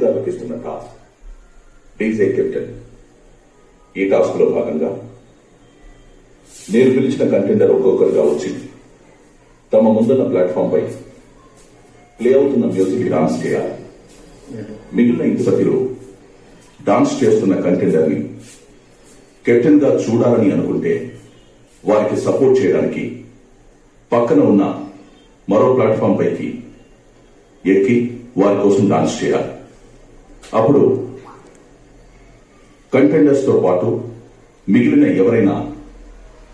పోటీదారులకు ఇస్తున్న task DJ captain. ఈ task లో భాగంగా నేను పిలిచిన కంటెండర్ ఒక్కొక్కరుగా వచ్చి తమ ముందున్న ప్లాట్ఫామ్ పై ప్లే అవుతున్న మ్యూజిక్ డాన్స్ చేయాలి. మిగిలిన 8 సభ్యులు డాన్స్ చేస్తున్న కంటెండర్ ని కెప్టెన్ గా చూడాలని అనుకుంటే వారికి సపోర్ట్ చేయడానికి పక్కన ఉన్న మరో ప్లాట్ఫామ్ పైకి ఎక్కి వారి కోసం డాన్స్ చేయాలి. అప్పుడు కంటెండర్స్ తో పాటు మిగిలిన ఎవరైనా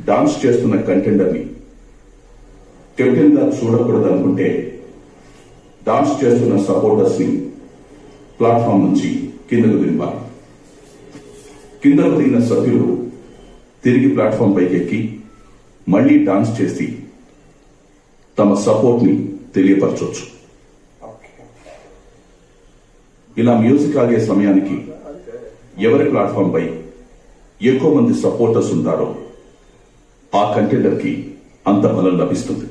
డాన్స్ చేస్తున్న కంటెండర్ ని కెప్టెన్ గా చూడకూడదనుకుంటే డాన్స్ చేస్తున్న సపోర్టర్స్ ని ప్లాట్ఫామ్ నుంచి కిందకు దింపాలి. కిందకు దిగిన సభ్యులు తిరిగి ప్లాట్ఫామ్ పైకి ఎక్కి మళ్లీ డాన్స్ చేసి తమ సపోర్ట్ ని తెలియపరచవచ్చు. ఇలా మ్యూజిక్ ఆగే సమయానికి ఎవరి ప్లాట్ఫామ్ పై ఎక్కువ మంది సపోర్టర్స్ ఉంటారో ఆ కంటెండర్ కి అంత బలం లభిస్తుంది.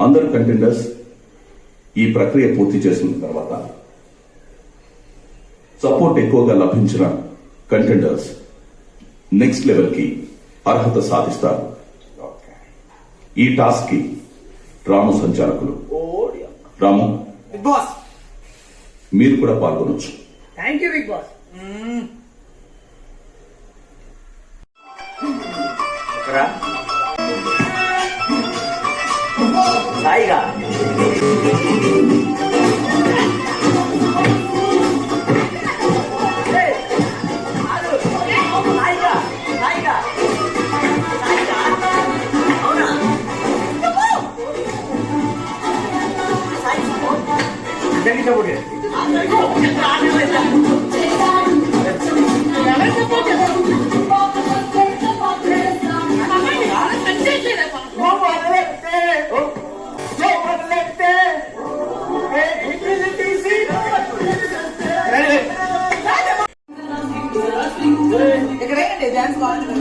అందరు కంటెండర్స్ ఈ ప్రక్రియ పూర్తి చేసిన తర్వాత సపోర్ట్ ఎక్కువగా లభించిన కంటెండర్స్ నెక్స్ట్ లెవెల్ కి అర్హత సాధిస్తారు. ఈ టాస్క్ కి రాము సంచాలకులు. రాము, బిగ్ బాస్ మీరు కూడా పాల్గొనొచ్చు. Thank you Bigg Boss. సాయిగా ఎక్కడైనా డాన్స్ బాగుంటుంది.